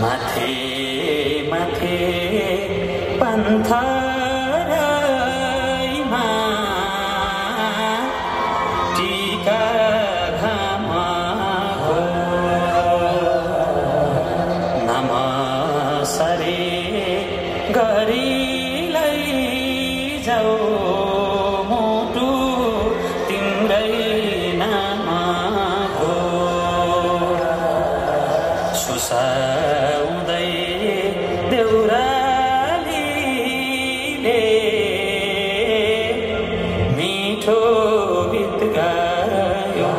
माथे माथे पन्थरैमा टीका घामको नमसरे गरी लैजाऊ मुटु तिम्रै नामको सुसाउँदै देउरालीले मिठो गीत गायो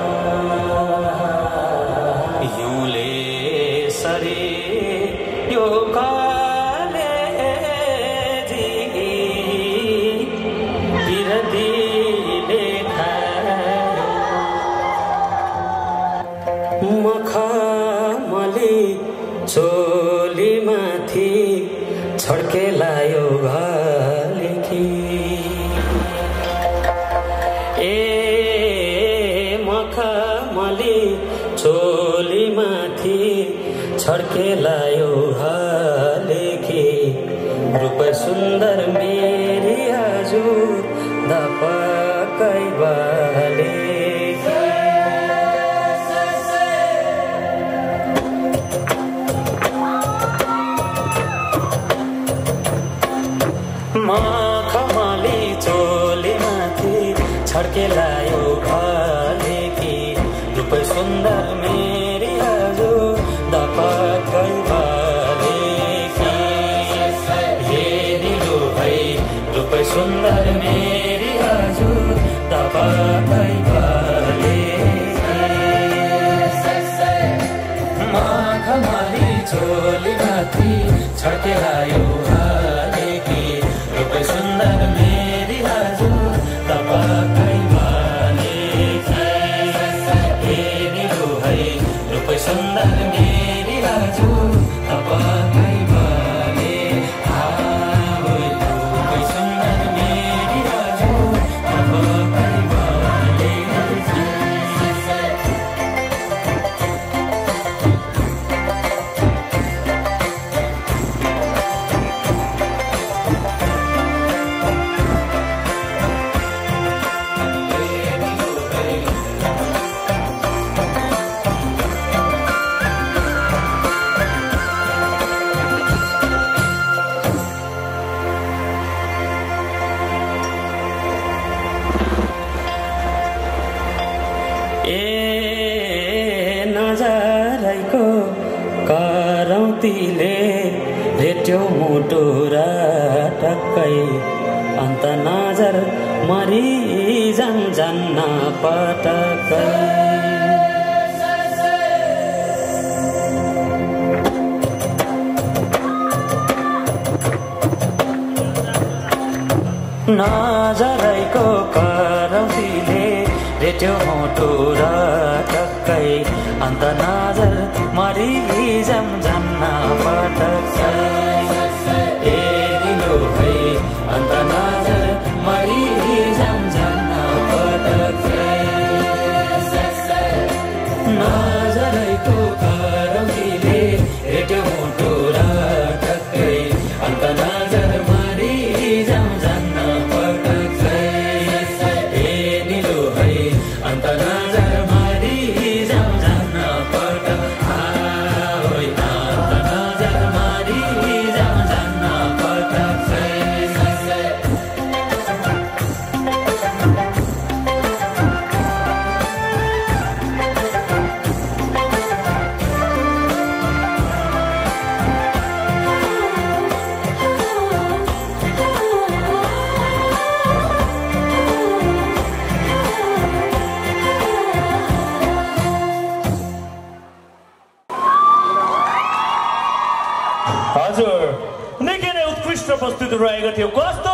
हिउँले सरी यो कलेजी बिरतीले खायो मखमली चोलीमाथि छड्केलायो घलेखी ए मखमली चोलीमाथि छड्केलायो घलेखी रूप सुन्दर मेरी हजुर दपकै बाले मखमली चोलीमाथि छड्केलायो घलेखी रूप सुन्दर मेरी हजुर दपकै बालेखी हेरिलो भई रूप सुन्दर मेरी हजुर दपकै बालेखी मखमली चोलीमाथि छड्केलायो घलेखी रूप सुन्दर मेरी हजुर दपकै बालेखी हेरिलो है रूप सुन्दर मेरी हजुर दपकै बाले रूप सुन्दर मेरी हजुर दपकै बाले नजरैको करौतीले भेट्यो मुटु र टक्कै अन्त नजर मरि जान्न पटक्कै नजरैको करौतीले भेट्यो मुटु र टक्कै अन्त नजर मरि जान्न पटक्कै हेरिलो है अन्त नजर मरि जान्न पटक्कै नजरैको करौतीले भेट्यो मुटु र टक्कै अन्त नजर मरि जान्न पटक्कै हेरिलो है अन्त नजर मरि जान्न पटक्कै अन्त नजर मरि जान्न पटक्कै हजुर निकै नै उत्कृष्ट प्रस्तुति रहेको थियो। कस्तो